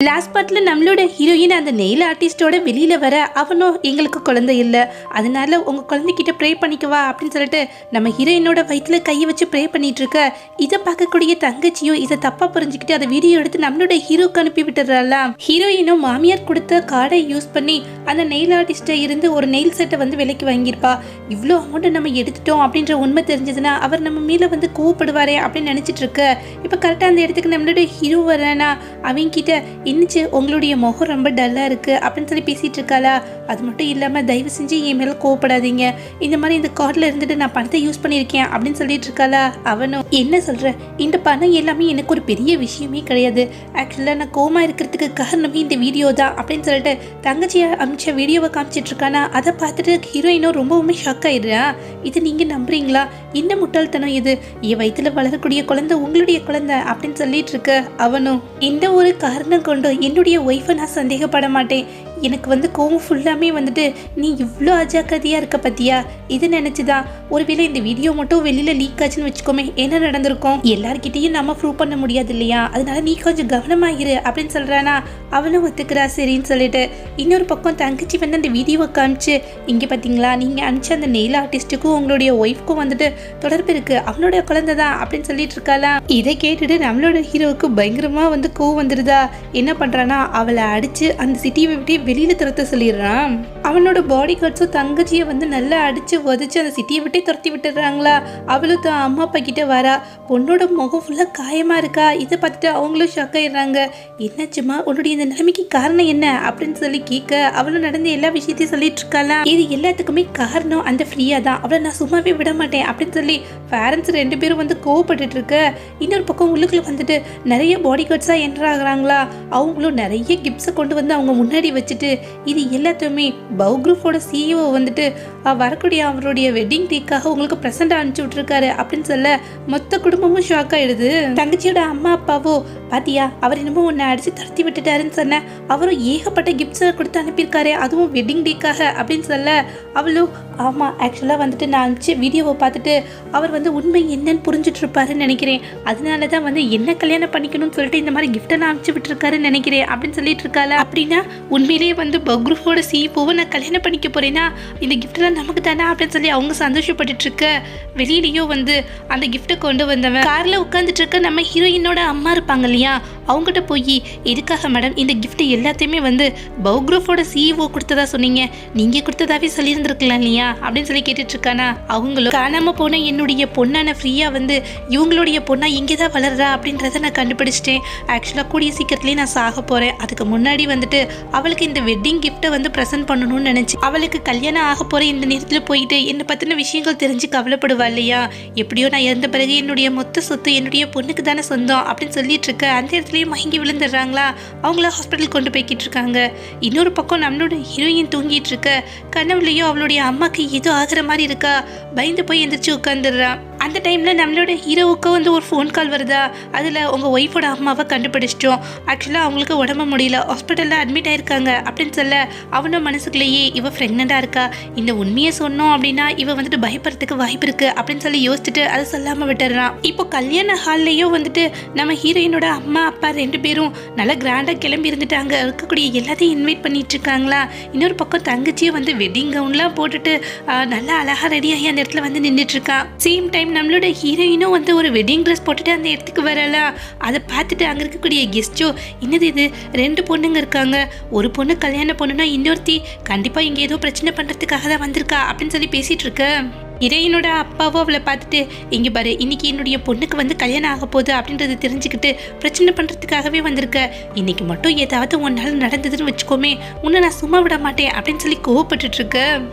Last பார்ட்ல நம்மளோட heroine அந்த நெயில் ஆர்டிஸ்டோட வெளியில வர அவனும் எங்களுக்கு குழந்தை இல்லை, அதனால உங்க குழந்தைகிட்ட ப்ரே பண்ணிக்கவா அப்படின்னு சொல்லிட்டு நம்ம ஹீரோயினோட வயிற்றுல கையை வச்சு ப்ரே பண்ணிட்டு இருக்க. இதை பார்க்கக்கூடிய தங்கச்சியும் இதை தப்பா புரிஞ்சுக்கிட்டு அதை வீடியோ எடுத்து நம்மளோட ஹீரோக்கு அனுப்பி விட்டுறாளாம். ஹீரோயினும் மாமியார் கொடுத்த கார்டை யூஸ் பண்ணி அந்த நெயில் ஆர்டிஸ்ட இருந்து ஒரு நெயில் செட்டை வந்து விலைக்கு வாங்கியிருப்பா. இவ்வளோ அமௌண்ட்டை நம்ம எடுத்துட்டோம் அப்படின்ற உண்மை தெரிஞ்சதுன்னா அவர் நம்ம மேல வந்து கோவப்படுவாரே அப்படின்னு நினைச்சிட்டு இருக்க. இப்போ கரெக்டாக அந்த இடத்துக்கு நம்மளோட ஹீரோ வரானா, அவங்க கிட்ட என்னச்சு உங்களுடைய முகம் ரொம்ப டல்லாக இருக்குது அப்படின்னு சொல்லி பேசிகிட்டு இருக்காளா. அது மட்டும் இல்லாமல் தயவு செஞ்சு என் மேலே கோவப்படாதீங்க, இந்த மாதிரி இந்த கார்டில் இருந்துட்டு நான் பணத்தை யூஸ் பண்ணியிருக்கேன் அப்படின்னு சொல்லிட்டு இருக்காளா. அவனும் என்ன சொல்கிறேன், இந்த பணம் எல்லாமே எனக்கு ஒரு பெரிய விஷயமே கிடையாது, ஆக்சுவலாக நான் கோமா இருக்கிறதுக்கு காரணமே இந்த வீடியோ தான் அப்படின்னு சொல்லிட்டு தங்கச்சியை அமிச்ச வீடியோவை காமிச்சிட்டு இருக்கானா. அதை பார்த்துட்டு ஹீரோயினும் ரொம்பவுமே ஷாக் ஆயிடுறா. இது நீங்கள் நம்புறீங்களா, இந்த முட்டாள்தனம் இது, என் வயிற்றுல வளரக்கூடிய குழந்தை உங்களுடைய குழந்தை அப்படின்னு சொல்லிட்டு இருக்க. அவனும் இந்த ஒரு காரணம் கொண்டு என்னுடைய ஒய்ஃபை நான் சந்தேகப்பட மாட்டேன், எனக்கு வந்து கோவம் ஃபுல்லாமே வந்துட்டு நீ இவ்வளோ அஜாக்கிரதையாக இருக்க பத்தியா, இது நினச்சிதான். ஒருவேளை இந்த வீடியோ மட்டும் வெளியில் லீக் ஆச்சுன்னு வச்சுக்கோமே, என்ன நடந்திருக்கும், எல்லார்கிட்டையும் நம்ம ப்ரூவ் பண்ண முடியாது இல்லையா, அதனால நீ கொஞ்சம் கவனமாகிரு அப்படின்னு சொல்கிறானா. அவனும் ஒத்துக்கிறா சரின்னு சொல்லிட்டு. இன்னொரு பக்கம் தங்கச்சி வந்து அந்த வீடியோவை காமிச்சு, இங்கே பார்த்தீங்களா நீங்கள் அனுப்பிச்ச அந்த நெயில் ஆர்டிஸ்ட்டுக்கும் உங்களுடைய ஒய்ஃப்க்கும் வந்துட்டு தொடர்பு இருக்குது, அவனுடைய குழந்தை தான் அப்படின்னு சொல்லிட்டு இருக்காளாம். இதை கேட்டுட்டு நம்மளோட ஹீரோவுக்கு பயங்கரமாக வந்து கோவம் வந்துடுதா. என்ன பண்ணுறான்னா அவளை அடித்து அந்த சிட்டியை விட்டு வெளியில துரத்த சொல்லிடுறான். அவனோட பாடி கார்ட்ஸும் தங்கச்சியை வந்து நல்லா அடிச்சு உதச்சு அந்த சிட்டியை விட்டே துரத்தி விட்டுறாங்களா. அவளும் தான் அம்மா அப்பா கிட்ட வரா. பொண்ணோட முகம் ஃபுல்லா காயமா இருக்கா. இதை பார்த்துட்டு அவங்களும் ஷாக் ஆயிடுறாங்க. என்னாச்சுமா, உன்னுடைய இந்த நிலைமைக்கு காரணம் என்ன அப்படின்னு சொல்லி கேட்க அவளும் நடந்த எல்லா விஷயத்தையும் சொல்லிட்டு இருக்காளா. இது எல்லாத்துக்குமே காரணம் அந்த ஃப்ரீயா தான், அவளை நான் சும்மாவே விட மாட்டேன் அப்படின்னு சொல்லி பேரண்ட்ஸ் 2 பேரும் வந்து கோவப்பட்டுட்டு இருக்க. இன்னொரு பக்கம் உள்ளுக்குள்ள வந்துட்டு நிறைய பாடி கார்ட்ஸா என்டர் ஆகுறாங்களா. அவங்களும் நிறைய கிஃப்ட்ஸை கொண்டு வந்து அவங்க முன்னாடி வச்சுட்டு இது எல்லாத்தையுமே பவுக்ரூஃபோட சிஇஓ வந்துட்டு வரக்கூடிய அவருடைய வெட்டிங் டேக்காக உங்களுக்கு ப்ரெசென்ட் அனுப்பிச்சு விட்டுருக்காரு அப்படின்னு சொல்ல மொத்த குடும்பமும் ஷாக் ஆயிடுது. தங்கச்சியோட அம்மா அப்பாவோ பாத்தியா அவர் என்னமோ உன்னை அடிச்சு துரத்தி விட்டுட்டாருன்னு சொன்ன, அவரும் ஏகப்பட்ட கிஃப்ட்ஸை கொடுத்து அனுப்பியிருக்காரு, அதுவும் வெட்டிங் டேக்காக அப்படின்னு சொல்ல அவளும் ஆமாம் ஆக்சுவலாக வந்துட்டு நான் அனுப்பிச்சு வீடியோவை பார்த்துட்டு அவர் வந்து உண்மை என்னன்னு புரிஞ்சுட்டு இருப்பாருன்னு நினைக்கிறேன், அதனால தான் வந்து என்ன கல்யாணம் பண்ணிக்கணும்னு சொல்லிட்டு இந்த மாதிரி கிஃப்டெல்லாம் அனுப்பிச்சு விட்டுருக்காருன்னு நினைக்கிறேன் அப்படின்னு சொல்லிட்டு இருக்காளா. அப்படின்னா உண்மையிலேயே வந்து பக்ரூஃபோட சிஇஓவை நான் கல்யாணம் பண்ணிக்க போறேன்னா இந்த கிஃப்ட்லாம் நமக்கு தானே அப்படின்னு சொல்லி அவங்க சந்தோஷப்பட்டுட்டு இருக்க. வெளியிலேயோ வந்து அந்த கிஃப்ட்டை கொண்டு வந்தவன் காரில் உட்காந்துட்டு இருக்க நம்ம ஹீரோயினோட அம்மா இருப்பாங்க இல்லையா, அவங்ககிட்ட போய் எதுக்காக மேடம் இந்த கிஃப்ட் எல்லாத்தையுமே வந்து பவுக்ரூஃபோட சிஇஓ கொடுத்ததா சொன்னீங்க, நீங்கள் கொடுத்ததாவே சொல்லியிருந்துருக்கலாம் இல்லையா அப்படின்னு சொல்லி கேட்டுட்டு இருக்கானா. அவங்களும் காணாம போன என்னுடைய பொண்ணான ஃப்ரீயா வந்து இவங்களுடைய பொண்ணா இங்கே தான் வளர்றா அப்படின்றத நான் கண்டுபிடிச்சிட்டேன், ஆக்சுவலாக கூடிய சீக்கிரத்துலேயே நான் சாக போகிறேன், அதுக்கு முன்னாடி வந்துட்டு அவளுக்கு இந்த வெட்டிங் கிஃப்ட்டை வந்து ப்ரெசென்ட் பண்ணணும்னு நினச்சி அவளுக்கு கல்யாணம் ஆக போகிற இந்த நேரத்தில் போயிட்டு என்னை பற்றின விஷயங்கள் தெரிஞ்சு கவலைப்படுவா இல்லையா, எப்படியோ நான் இறந்த பிறகு என்னுடைய மொத்த சொத்து என்னுடைய பொண்ணுக்கு தானே சொந்தம் அப்படின்னு சொல்லிட்டு இருக்க. அந்த இடத்துலயே மயங்கி விழுந்துடுறாங்களா. அவங்கள ஹாஸ்பிட்டல் கொண்டு போய்கிட்டு இருக்காங்க. இன்னொரு பக்கம் நம்மளோட ஹீரோயின் தூங்கிட்டு இருக்க. கனவுலையோ அவளுடைய அம்மாக்கு ஏதோ ஆகிற மாதிரி இருக்கா. பயந்து போய் எந்திரிச்சு உட்காந்துடுறான். அந்த டைமில் நம்மளோட ஹீரோவுக்கு வந்து ஒரு ஃபோன் கால் வருதா. அதில் உங்கள் ஒய்ஃபோட அம்மாவை கண்டுபிடிச்சிட்டோம், ஆக்சுவலாக அவங்களுக்கு உடம்பு முடியல, ஹாஸ்பிட்டலில் அட்மிட் ஆயிருக்காங்க அப்படின்னு சொல்ல அவனோட மனசுக்குள்ளேயே இவ ப்ரெக்னெண்ட்டாக இருக்கா, இந்த உண்மையை சொன்னோம் அப்படின்னா இவ வந்துட்டு பயப்படுறதுக்கு வாய்ப்பு இருக்குது அப்படின்னு சொல்லி யோசிச்சுட்டு அதை சொல்லாமல் விட்டுறான். இப்போ கல்யாண ஹால்லையும் வந்துட்டு நம்ம ஹீரோயினோட அம்மா அப்பா 2 பேரும் நல்லா கிராண்டாக கிளம்பி இருந்துட்டு அங்கே இருக்கக்கூடிய எல்லாத்தையும் இன்வைட் பண்ணிட்டு இருக்காங்களா. இன்னொரு பக்கம் தங்கச்சியும் வந்து வெட்டிங் கவுன்லாம் போட்டுட்டு நல்லா அழகாக ரெடியாகி அந்த இடத்துல வந்து நின்றுட்டு இருக்கான். சேம் டைம் நம்மளோட ஹீரோயினும் வந்து ஒரு வெட்டிங் ட்ரெஸ் போட்டுட்டு அந்த இடத்துக்கு வரலாம். அதை பார்த்துட்டு அங்கே இருக்கக்கூடிய கெஸ்டோ என்னது இது 2 பொண்ணுங்க இருக்காங்க, ஒரு பொண்ணு கல்யாணம் பொண்ணுன்னா இன்னொருத்தி கண்டிப்பாக இங்கே ஏதோ பிரச்சனை பண்ணுறதுக்காக தான் வந்திருக்கா அப்படின்னு சொல்லி பேசிகிட்டு இருக்க. ஹீரோயினோட அப்பாவோ அவளை பார்த்துட்டு இங்கே பாரு இன்னைக்கு என்னுடைய பொண்ணுக்கு வந்து கல்யாணம் ஆக போகுது அப்படின்றத தெரிஞ்சுக்கிட்டு பிரச்சனை பண்ணுறதுக்காகவே வந்திருக்க, இன்னைக்கு மட்டும் ஏதாவது ஒன்றால் நடந்ததுன்னு வச்சுக்கோமே உன்னை நான் சும்மா விட மாட்டேன் அப்படின்னு சொல்லி கோவப்பட்டுட்டு இருக்க.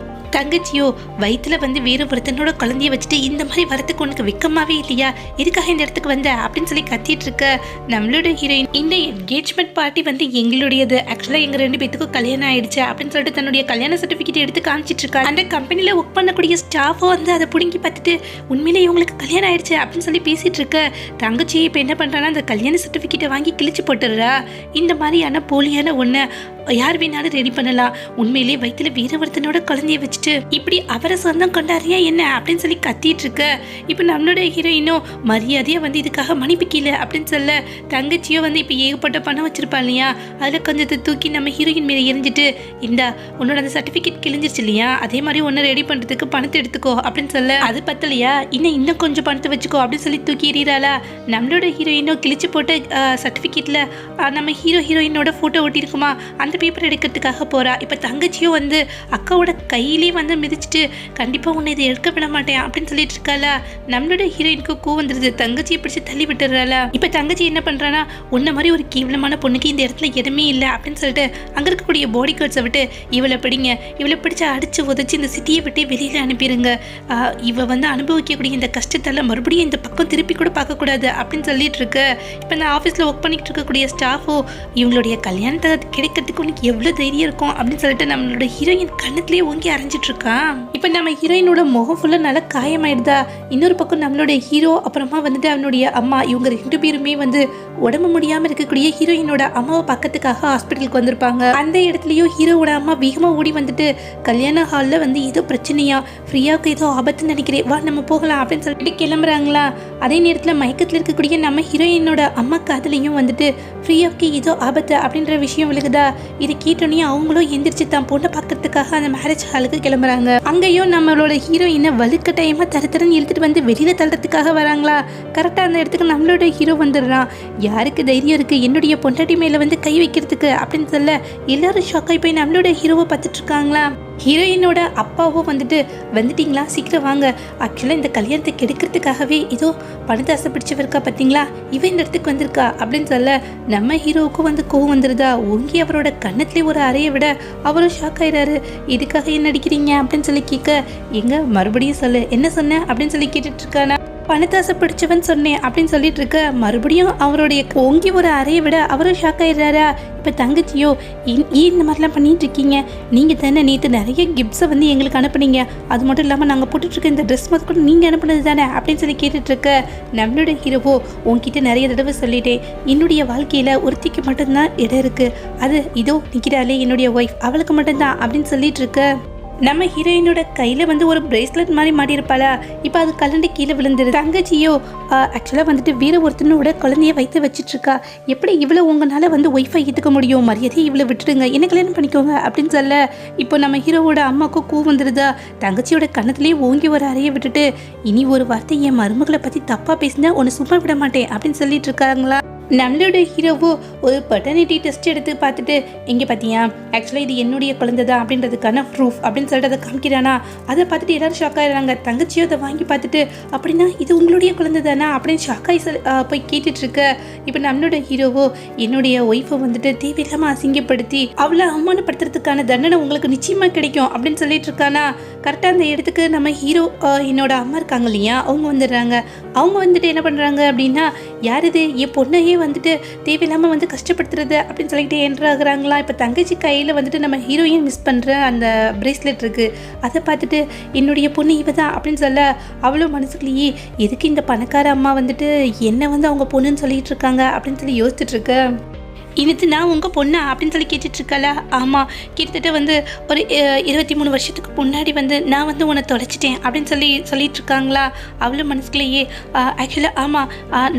தங்கச்சியோ வயிற்றுல வந்து வேறு ஒருத்தனோட குழந்தைய வச்சுட்டு இந்த மாதிரி வரத்துக்கு உனக்கு வெக்கமாவே இல்லையா, எதுக்காக இந்த இடத்துக்கு வந்த அப்படின்னு சொல்லி கத்திட்டு இருக்க. நம்மளோட ஹீரோயின் இந்த என்கேஜ்மெண்ட் பார்ட்டி வந்து எங்களுடையது, ஆக்சுவலாக எங்கள் 2 பேத்துக்கும் கல்யாணம் ஆயிடுச்சு அப்படின்னு சொல்லிட்டு தன்னுடைய கல்யாண சர்டிஃபிகேட் எடுத்து காமிச்சிட்டு இருக்கா. அந்த கம்பெனியில் ஒர்க் பண்ணக்கூடிய ஸ்டாஃபோ வந்து அதை பிடுங்கி பார்த்துட்டு உண்மையிலே இவங்களுக்கு கல்யாணம் ஆயிடுச்சு அப்படின்னு சொல்லி பேசிட்டு இருக்க. தங்கச்சி இப்போ என்ன பண்ணுறான்னா அந்த கல்யாண சர்டிஃபிகேட்டை வாங்கி கிழிச்சு போட்டுடுறா. இந்த மாதிரியான போலியான ஒன்று யார் வேணாலும் ரெடி பண்ணலாம், உண்மையிலேயே வயிற்றுல வேறு ஒருத்தனோட குழந்தைய வச்சு வச்சுட்டு இப்படி அவரை சொந்தம் கொண்டாரியா என்ன அப்படின்னு சொல்லி கத்திட்டு இருக்க. இப்போ நம்மளோட ஹீரோயினும் மரியாதையா வந்து இதுக்காக மன்னிப்பு கீழே அப்படின்னு சொல்ல, தங்கச்சியோ வந்து இப்போ ஏகப்பட்ட பணம் வச்சிருப்பா இல்லையா, அதில் கொஞ்சத்தை தூக்கி நம்ம ஹீரோயின் மேலே எரிஞ்சிட்டு, இந்தா உன்னோட அந்த சர்டிஃபிகேட் கிழிஞ்சிருச்சு இல்லையா, அதே மாதிரி ஒன்று ரெடி பண்ணுறதுக்கு பணத்தை எடுத்துக்கோ அப்படின்னு சொல்ல, அது பத்தலையா இன்னும் கொஞ்சம் பணத்தை வச்சுக்கோ அப்படின்னு சொல்லி தூக்கி எறிகிறாளா. நம்மளோட ஹீரோயினோ கிழிச்சு போட்ட சர்டிஃபிகேட்டில் நம்ம ஹீரோயினோட ஃபோட்டோ ஒட்டியிருக்குமா அந்த பேப்பர் எடுக்கிறதுக்காக போகிறா. இப்போ தங்கச்சியும் வந்து அக்காவோட கையிலே வந்து மிதிச்சுட்டு கண்டிப்பாக உன்னை இதை எடுக்க விட மாட்டேன் அப்படின்னு சொல்லிட்டு இருக்காளா. நம்மளோட ஹீரோயினுக்கு வந்துருது, தங்கச்சியை பிடிச்சி தள்ளி விட்டுறாளா. இப்போ தங்கச்சி என்ன பண்ணுறான்னா, உன்ன மாதிரி ஒரு கேவலமான பொண்ணுக்கு இந்த இடத்துல இடமே இல்லை அப்படின்னு சொல்லிட்டு அங்கே இருக்கக்கூடிய பாடி கார்ட்ஸை விட்டு இவளை பிடிங்க, இவளை பிடிச்சி அடிச்சு உதச்சி இந்த சிட்டியை விட்டு வெளியில் அனுப்பிடுங்க, இவ வந்து அனுபவிக்கக்கூடிய இந்த கஷ்டத்தால் மறுபடியும் இந்த பக்கம் திருப்பி கூட பார்க்கக்கூடாது அப்படின்னு சொல்லிட்டு இருக்கு. இப்போ இந்த ஆஃபீஸில் ஒர்க் பண்ணிட்டு இருக்கக்கூடிய ஸ்டாஃபோ இவங்களுடைய கல்யாணத்தை கிடைக்கிறதுக்கு உனக்கு எவ்வளோ தைரியம் இருக்கும் அப்படின்னு சொல்லிட்டு நம்மளோட ஹீரோயின் கண்ணத்துலேயே ஓங்கி அரைஞ்சிட்டு இருக்கான். இப்போ நம்ம ஹீரோயினோட முகம் ஃபுல்லாக நல்லா காயமாயிடுதா. இன்னொரு பக்கம் நம்மளோட ஹீரோ அப்புறமா வந்துட்டு அவனுடைய அம்மா இவங்க 2 பேருமே வந்து உடம்பு முடியாமல் இருக்கக்கூடிய ஹீரோயினோட அம்மாவை பக்கத்துக்காக ஹாஸ்பிட்டலுக்கு வந்திருப்பாங்க. அந்த இடத்துலையும் ஹீரோவோட அம்மா வேகமாக ஓடி வந்துட்டு கல்யாண ஹாலில் வந்து ஏதோ பிரச்சனையா, ஃப்ரீயாவுக்கு ஏதோ ஆபத்துன்னு நினைக்கிறேன், வா நம்ம போகலாம் அப்படின்னு சொல்லிட்டு கிளம்புறாங்களா. அதே நேரத்தில் மயக்கத்தில் இருக்கக்கூடிய நம்ம ஹீரோயினோட அம்மா காதலையும் வந்துட்டு ஃப்ரீயாவுக்கு ஏதோ ஆபத்து அப்படின்ற விஷயம் விழுகுதா. இது கேட்டோன்னே அவங்களும் எந்திரிச்சு தான் பொண்ணை பார்க்கறதுக்காக அந்த மேரேஜ் ஹாலுக்கு கிளம்புறாங்க. அங்கேயும் நம்மளோட ஹீரோயினை வலுக்க டைமாக தரத்தரன்னு இழுத்துட்டு வந்து வெளியில் தள்ளுறதுக்காக வராங்களா. கரெக்டாக அந்த இடத்துக்கு நம்மளோட ஹீரோ வந்துடுறான். யாருக்கு தைரியம் இருக்குது என்னுடைய பொண்டாட்டி மேலே வந்து கை வைக்கிறதுக்கு அப்படின்னு சொல்ல எல்லாரும் ஷாக்காகி போய் நம்மளோட ஹீரோவை பார்த்துட்டு இருக்காங்களா. ஹீரோயினோட அப்பாவும் வந்துட்டீங்களா, சீக்கிரம் வாங்க, ஆக்சுவலாக இந்த கல்யாணத்தை கெடுக்கிறதுக்காகவே ஏதோ பணத்தை ஆசைப்பிடிச்சவருக்கா பார்த்தீங்களா, இவன் இந்த இடத்துக்கு வந்திருக்கா அப்படின்னு சொல்ல நம்ம ஹீரோவுக்கும் வந்து கோவம் வந்துடுதா. ஓங்கி அவரோட கண்ணத்துலேயே ஒரு அறையை விட அவரும் ஷாக் ஆயிடாரு. இதுக்காக என்ன அடிக்கிறீங்க அப்படின்னு சொல்லி கேட்க, எங்க மறுபடியும் சொல்லு என்ன சொன்ன அப்படின்னு சொல்லி கேட்டுட்டு இருக்கானா. பணத்தாசை பிடிச்சவன் சொன்னேன் அப்படின்னு சொல்லிட்டு இருக்க, மறுபடியும் அவருடைய ஓங்கி ஒரு அறையை விட அவரும் ஷாக் ஆயிடுறாரா. இப்போ தங்கச்சியோ இந்த மாதிரிலாம் பண்ணிட்டு இருக்கீங்க, நீங்கள் தானே நேற்று நிறைய கிஃப்ட்ஸை வந்து எங்களுக்கு அனுப்புனீங்க, அது மட்டும் இல்லாமல் நாங்கள் போட்டுட்ருக்க இந்த ட்ரெஸ் முதல் கூட நீங்கள் அனுப்புனது தானே அப்படின்னு சொல்லி கேட்டுட்ருக்க, நம்மளோட ஹீரோவோ உங்ககிட்ட நிறைய தடவை சொல்லிட்டேன், என்னுடைய வாழ்க்கையில் ஒருத்திக்கு மட்டும்தான் இடம் இருக்குது, அது இதோ நிற்கிறாளே என்னுடைய ஒய்ஃப் அவளுக்கு மட்டும்தான் அப்படின்னு சொல்லிட்டு இருக்க. நம்ம ஹீரோயினோட கையில் வந்து ஒரு பிரேஸ்லெட் மாதிரி மாட்டியிருப்பாளா. இப்போ அது கலண்டு கீழே விழுந்துரு. தங்கச்சியோ ஆக்சுவலாக வந்துட்டு வேற ஒருத்தனோட குழந்தைய வைத்து வச்சிட்ருக்கா, எப்படி இவ்வளோ உங்களால் வந்து ஒய்ஃபை ஏற்றுக்க முடியும், மரியாதையை இவ்வளோ விட்டுடுங்க, என்ன கல்யாணம் பண்ணிக்கோங்க அப்படின்னு சொல்ல, இப்போ நம்ம ஹீரோவோட அம்மாவுக்கும் கூ வந்துடுதா. தங்கச்சியோட கண்ணத்துலேயே ஓங்கி ஒரு அறையை விட்டுட்டு, இனி ஒரு வார்த்தை என் மருமகளை பற்றி தப்பாக பேசினா உன்னை சும்மா விட மாட்டேன் அப்படின்னு சொல்லிட்டு இருக்காங்களா. நம்மளோட ஹீரோவோ ஒரு பட்டர்னிட்டி டெஸ்ட் எடுத்து பார்த்துட்டு, இங்கே பார்த்தியா ஆக்சுவலாக இது என்னுடைய குழந்தை தான் அப்படின்றதுக்கான ப்ரூஃப் அப்படின்னு சொல்லிட்டு அதை காமிக்கிறானா. அதை பார்த்துட்டு எல்லாரும் ஷாக் ஆகிடுறாங்க. தங்கச்சியோ அதை வாங்கி பார்த்துட்டு, அப்படின்னா இது உங்களுடைய குழந்தை தானா அப்படின்னு ஷாக்காகி போய் கேட்டுட்ருக்க. இப்போ நம்மளோட ஹீரோவோ என்னுடைய ஒய்ஃபை வந்துட்டு தேவையில்லாமல் அசிங்கப்படுத்தி அவளை அவமானப்படுத்துறதுக்கான தண்டனை உங்களுக்கு நிச்சயமாக கிடைக்கும் அப்படின்னு சொல்லிட்டு இருக்கானா. கரெக்டாக அந்த இடத்துக்கு நம்ம ஹீரோ என்னோட அம்மா இருக்காங்க இல்லையா, அவங்க வந்துடுறாங்க. அவங்க வந்துட்டு என்ன பண்ணுறாங்க அப்படின்னா, யார் இது என் பொண்ணையே வந்துட்டு தேவையில்லாமல் வந்து கஷ்டப்படுத்துறது அப்படின்னு சொல்லிட்டு என்ட்ராகிறாங்களா. இப்போ தங்கச்சி கையில் வந்துட்டு நம்ம ஹீரோயின் மிஸ் பண்ணுற அந்த பிரேஸ்லெட் இருக்குது, அதை பார்த்துட்டு என்னுடைய பொண்ணு இவ தான் அப்படின்னு சொல்ல, அவ்வளோ மனசுக்குள்ளேயே எதுக்கு இந்த பணக்கார அம்மா வந்துட்டு என்னை வந்து அவங்க பொண்ணுன்னு சொல்லிட்டு இருக்காங்க அப்படின்னு சொல்லி யோசிச்சுட்ருக்கு. இனித்து நான் உங்கள் பொண்ணா அப்படின்னு சொல்லி கேட்டுட்ருக்காளா. ஆமாம், கிட்டத்தட்ட வந்து ஒரு 23 வருஷத்துக்கு முன்னாடி வந்து நான் வந்து உன்னை தொலைச்சிட்டேன் அப்படின்னு சொல்லிட்டு இருக்காங்களா. அவ்வளோ மனசுக்குள்ளேயே ஆக்சுவலாக ஆமாம்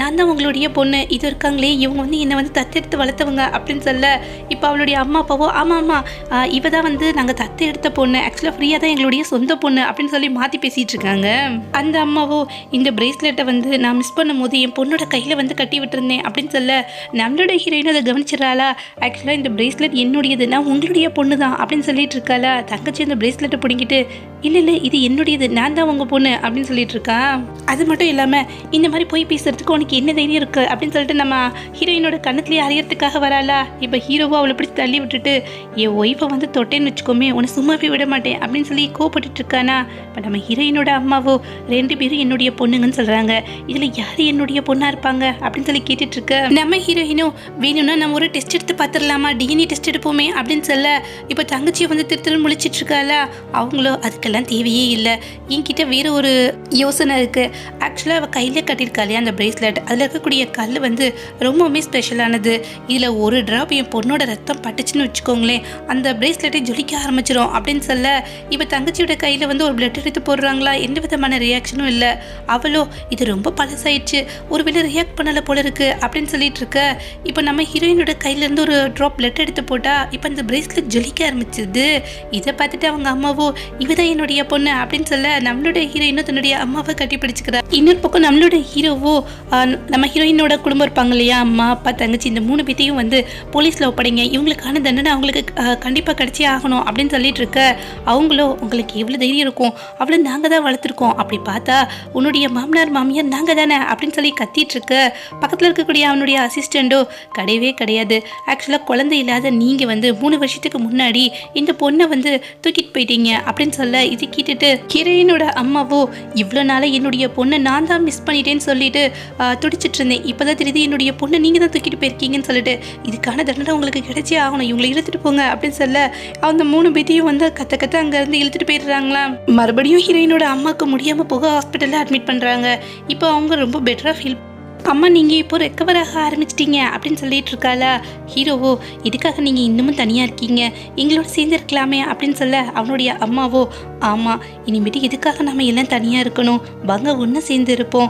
நான் தான் உங்களுடைய பொண்ணு, இது இருக்காங்களே இவங்க வந்து என்னை வந்து தத்தெடுத்து வளர்த்தவங்க அப்படின்னு சொல்ல, இப்போ அவளுடைய அம்மா அப்பாவோ ஆமாம் இவ தான் வந்து நாங்கள் தத்து எடுத்த பொண்ணு, ஆக்சுவலாக ஃப்ரீயாக தான் எங்களுடைய சொந்த பொண்ணு அப்படின்னு சொல்லி மாற்றி பேசிகிட்டு இருக்காங்க. அந்த அம்மாவோ இந்த பிரேஸ்லெட்டை வந்து நான் மிஸ் பண்ணும் போது என் பொண்ணோட கையில் வந்து கட்டி விட்டுருந்தேன் அப்படின்னு சொல்ல, நம்மளோட ஹீரோயின் அதை கவனிச்சிடறாளா. ஆக்சுவலாக இந்த பிரேஸ்லெட் என்னுடையது, நான் உங்களுடைய பொண்ணு தான் அப்படின்னு சொல்லிட்டு இருக்காளா. தங்கச்சி அந்த பிரேஸ்லெட்டை பிடிங்கிட்டு, இல்லை இது என்னுடையது, நான் தான் உங்கள் பொண்ணு அப்படின்னு சொல்லிட்டு இருக்கா. அது மட்டும் இல்லாமல் இந்த மாதிரி போய் பேசுறதுக்கு உனக்கு என்ன தைரியம் இருக்கு அப்படின்னு சொல்லிட்டு நம்ம ஹீரோயினோட கண்ணத்துலேயே அறியறதுக்காக வராளா. இப்போ ஹீரோவோ அவளை பிடிச்சி தள்ளி விட்டுட்டு, என் ஒய்ஃபை வந்து தொட்டேன்னு வச்சுக்கோமே உன்னை சும்மாவே விட மாட்டேன் அப்படின்னு சொல்லி கோபப்பட்டு இருக்கானா. இப்போ நம்ம ஹீரோயினோட அம்மாவோ 2 பேரும் என்னுடைய பொண்ணுங்கன்னு சொல்கிறாங்க, இதில் யார் என்னுடைய பொண்ணாக இருப்பாங்க அப்படின்னு சொல்லி கேட்டுட்டு இருக்க. நம்ம ஹீரோயினும் வேணும்னா நம்ம ஒரு டெஸ்ட் எடுத்து பார்த்துடலாமா, டிஎன்ஏ டெஸ்ட் எடுப்போமே அப்படின்னு சொல்ல இப்போ தங்கச்சியை வந்து திரு முழிச்சிட்டு இருக்கால. அவங்களோ அதுக்கெல்லாம் தேவையே இல்லை, என்கிட்ட வேறு ஒரு யோசனை இருக்குது. ஆக்சுவலாக அவள் கையில் கட்டியிருக்காளே அந்த பிரேஸ்லெட், அதில் இருக்கக்கூடிய கல் வந்து ரொம்பவுமே ஸ்பெஷலானது. இதில் ஒரு ட்ராப் என் பொண்ணோட ரத்தம் பட்டுச்சுன்னு வச்சுக்கோங்களேன், அந்த பிரேஸ்லெட்டை ஜொலிக்க ஆரம்பிச்சிடும் அப்படின்னு சொல்ல இப்போ தங்கச்சியோட கையில் வந்து ஒரு பிளட் எடுத்து போடுறாங்களா, எந்த விதமான ரியாக்ஷனும் இல்லை. அவளோ இது ரொம்ப பழசாயிடுச்சு, ஒருவேளை ரியாக்ட் பண்ணலை போல இருக்கு அப்படின்னு சொல்லிட்டு இருக்க. இப்போ நம்ம ஹீரோயினோட கையிலேருந்து ஒரு ட்ராப் பிளட் எடுத்து போட்டால் இப்போ அந்த பிரேஸ்லெட் ஜொலிக்க ஆரம்பிச்சிது. இதை பார்த்துட்டு அவங்க அம்மாவோ இவதான் என்னுடைய பொண்ணு அப்படின்னு சொல்ல நம்மளோட ஹீரோயினும் தன்னுடைய அம்மாவை கட்டி பிடிச்சிக்கிறா. இன்னொரு பக்கம் நம்மளோட ஹீரோவோ நம்ம ஹீரோயினோட குடும்பம் இருப்பாங்க இல்லையா, அம்மா அப்பா தங்கச்சி, இந்த 3 பேத்தையும் வந்து போலீஸில் ஒப்படைங்க, இவங்களுக்கான தண்டனை அவங்களுக்கு கண்டிப்பாக கிடைச்சே ஆகணும் அப்படின்னு சொல்லிட்டு இருக்க. அவங்களோ உங்களுக்கு எவ்வளோ தைரியம் இருக்கும், அவ்வளோ நாங்கள் தான் வளர்த்துருக்கோம், அப்படி பார்த்தா உன்னுடைய மாமனார் மாமியார் நாங்கள் தானே அப்படின்னு சொல்லி கத்திட்டு இருக்க. பக்கத்தில் இருக்கக்கூடிய அவனுடைய அசிஸ்டண்டோ கிடையவே கிடையாது, ஆக்சுவலாக குழந்தை இல்லாத நீங்கள் வந்து 3 வருஷத்துக்கு முன்னாடி இந்த பொண்ணை வந்து தூக்கிட்டு போயிட்டீங்க அப்படின்னு சொல்ல. இது கேட்டுட்டு ஹீரோயினோட அம்மாவோ இவ்வளோ நாளை என்னுடைய பொண்ணை நான் தான் மிஸ் பண்ணிட்டேன்னு சொல்லிட்டு துடிச்சிட்டு இருந்தேன், இப்போதான் தெரியுது என்னுடைய பொண்ணை நீங்கள் தான் தூக்கிட்டு போயிருக்கீங்கன்னு சொல்லிட்டு இதுக்கான தண்டனை உங்களுக்கு கிடைச்சே ஆகணும், இவங்களை இழுத்துட்டு போங்க அப்படின்னு சொல்ல அந்த 3 பேத்தையும் வந்து கத்த அங்கேருந்து இழுத்துட்டு போயிடுறாங்களா. மறுபடியும் ஹீரோயினோட அம்மாவுக்கு முடியாமல் போக ஹாஸ்பிட்டலில் அட்மிட் பண்ணுறாங்க. இப்போ அவங்க ரொம்ப பெட்டராக ஃபீல், அம்மா நீங்கள் இப்போ ரெக்கவர் ஆக ஆரம்பிச்சிட்டீங்க அப்படின்னு சொல்லிட்டு இருக்காளா. ஹீரோவோ இதுக்காக நீங்கள் இன்னமும் தனியாக இருக்கீங்க, எங்களோட சேர்ந்து இருக்கலாமே அப்படின்னு சொல்ல அவனுடைய அம்மாவோ ஆமாம் இனிமேட்டு எதுக்காக நம்ம எல்லாம் தனியாக இருக்கணும், வாங்க ஒன்று சேர்ந்து இருப்போம்,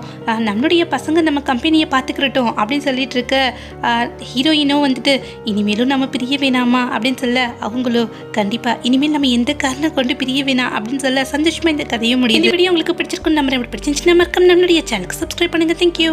நம்மளுடைய பசங்க நம்ம கம்பெனியை பார்த்துக்கிறட்டும் அப்படின்னு சொல்லிட்டு இருக்க. ஹீரோயினோ வந்துட்டு இனிமேலும் நம்ம பிரிய வேணாமா அப்படின்னு சொல்ல அவங்களோ கண்டிப்பாக இனிமேல் நம்ம எந்த காரணம் கொண்டு பிரிய வேணாம் அப்படின்னு சொல்ல சந்தோஷமாக இந்த கதையும் முடியும். இந்த வீடியோ உங்களுக்கு பிடிச்சிருக்கும், நம்ம பிடிச்சிருந்துச்சுன்னா மறக்காம நம்மளுடைய சேனலுக்கு சப்ஸ்கிரைப் பண்ணுங்கள். தேங்க்யூ.